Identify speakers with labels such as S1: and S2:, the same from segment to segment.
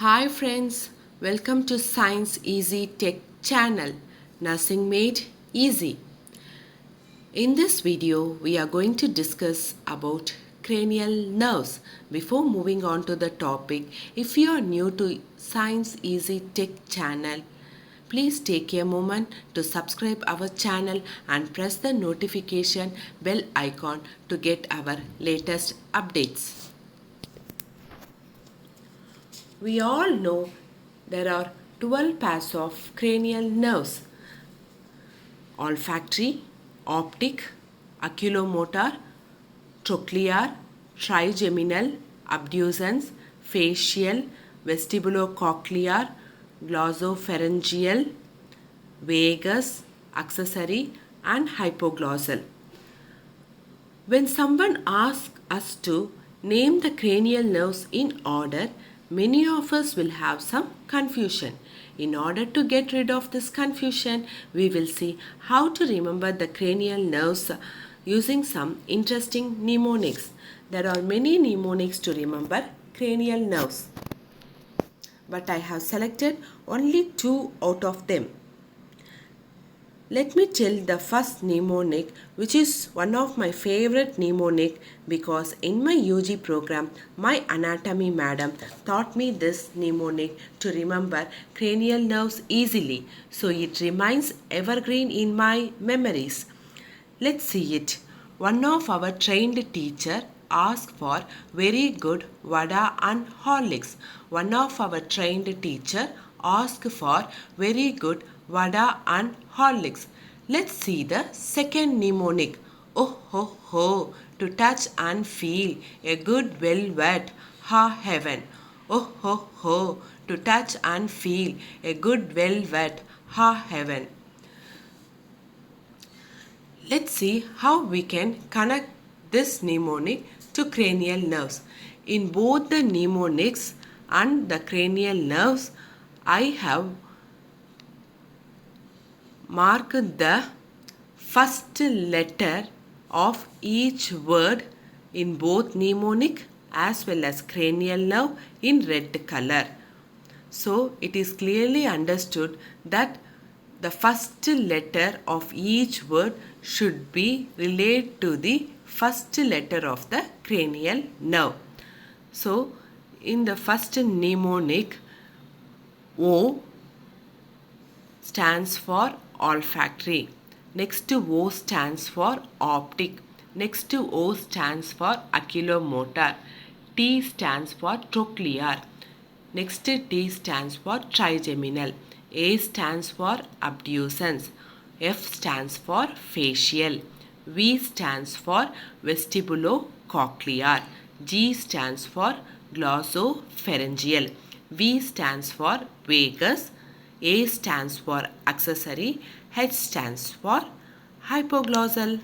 S1: Hi friends, welcome to Science Easy Tech channel, Nursing Made Easy. In this video, we are going to discuss about cranial nerves. Before moving on to the topic, if you are new to Science Easy Tech channel, please take a moment to subscribe our channel and press the notification bell icon to get our latest updates. We all know there are 12 pairs of cranial nerves: olfactory, optic, occulomotor, trochlear, trigeminal, abducens, facial, vestibulo-cochlear, glossopharyngeal, vagus, accessory, and hypoglossal. When someone asks us to name the cranial nerves in order, many of us will have some confusion. In order to get rid of this confusion, we will see how to remember the cranial nerves using some interesting mnemonics. There are many mnemonics to remember cranial nerves, but I have selected only 2 out of them. Let me tell the first mnemonic, which is one of my favorite mnemonic because in my UG program, my anatomy madam taught me this mnemonic to remember cranial nerves easily. So it remains evergreen in my memories. Let's see it. One of our trained teacher asked for very good vada and Horlicks. One of our trained teacher asked for very good vada and Horlicks. Let's see the second mnemonic. Oh ho ho, to touch and feel a good velvet, ha heaven. Oh ho ho, to touch and feel a good velvet, ha heaven. Let's see how we can connect this mnemonic to cranial nerves. In both the mnemonics and the cranial nerves, I have marked the first letter of each word in both mnemonic as well as cranial nerve in red color. So it is clearly understood that the first letter of each word should be related to the first letter of the cranial nerve. So in the first mnemonic, O stands for olfactory. Next to O stands for optic. Next to O stands for occulomotor. T stands for trochlear. Next to T stands for trigeminal. A stands for abducens. F stands for facial. V stands for vestibulo-cochlear. G stands for glossopharyngeal. V stands for vagus. A stands for accessory. H stands for hypoglossal.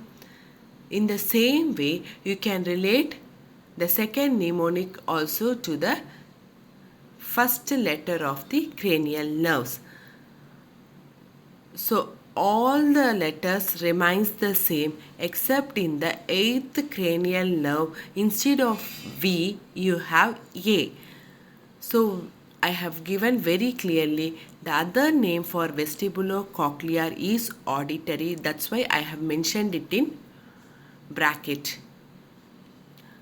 S1: In the same way, you can relate the second mnemonic also to the first letter of the cranial nerves. So all the letters remains the same except in the 8th cranial nerve, instead of V you have A. So I have given very clearly the other name for vestibulo-cochlear is auditory. That's why I have mentioned it in bracket.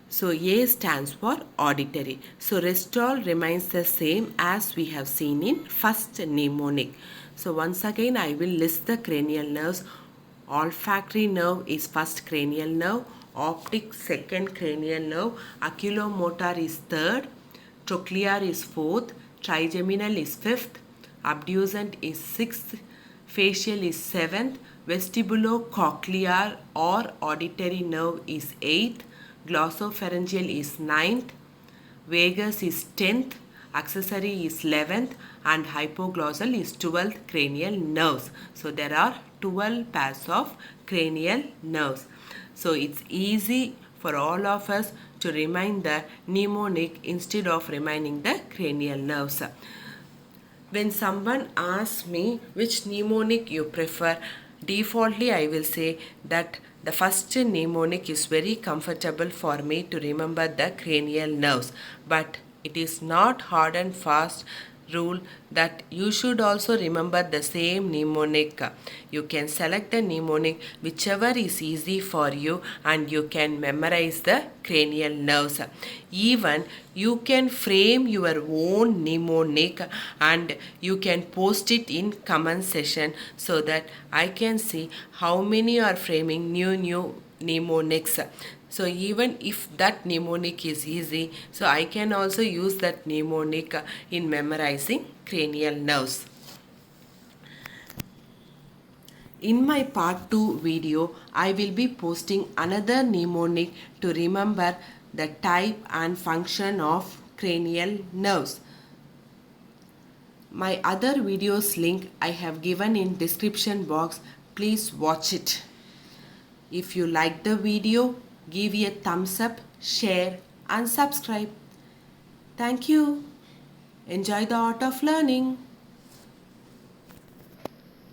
S1: So A stands for auditory. So rest all remains the same as we have seen in first mnemonic. So once again I will list the cranial nerves. Olfactory nerve is first cranial nerve. Optic second cranial nerve. Occulomotor is third. Trochlear is fourth. Trigeminal is fifth. Abducens is sixth. Facial is seventh. Vestibulo-cochlear or auditory nerve is eighth. Glossopharyngeal is ninth. Vagus is 10th. Accessory is 11th. And hypoglossal is 12th cranial nerves. So there are 12 pairs of cranial nerves. So it's easy for all of us to remind the mnemonic instead of reminding the cranial nerves. When someone asks me which mnemonic you prefer, defaultly I will say that the first mnemonic is very comfortable for me to remember the cranial nerves. But It is not hard and fast rule that you should also remember the same mnemonic. You can select the mnemonic whichever is easy for you and you can memorize the cranial nerves. Even you can frame your own mnemonic and you can post it in comment section so that I can see how many are framing new mnemonics. So even if that mnemonic is easy, so I can also use that mnemonic in memorizing cranial nerves. In my part 2 video, I will be posting another mnemonic to remember the type and function of cranial nerves. My other videos link I have given in description box. Please watch it. If you like the video, give a thumbs up, share and subscribe. Thank you. Enjoy the art of learning.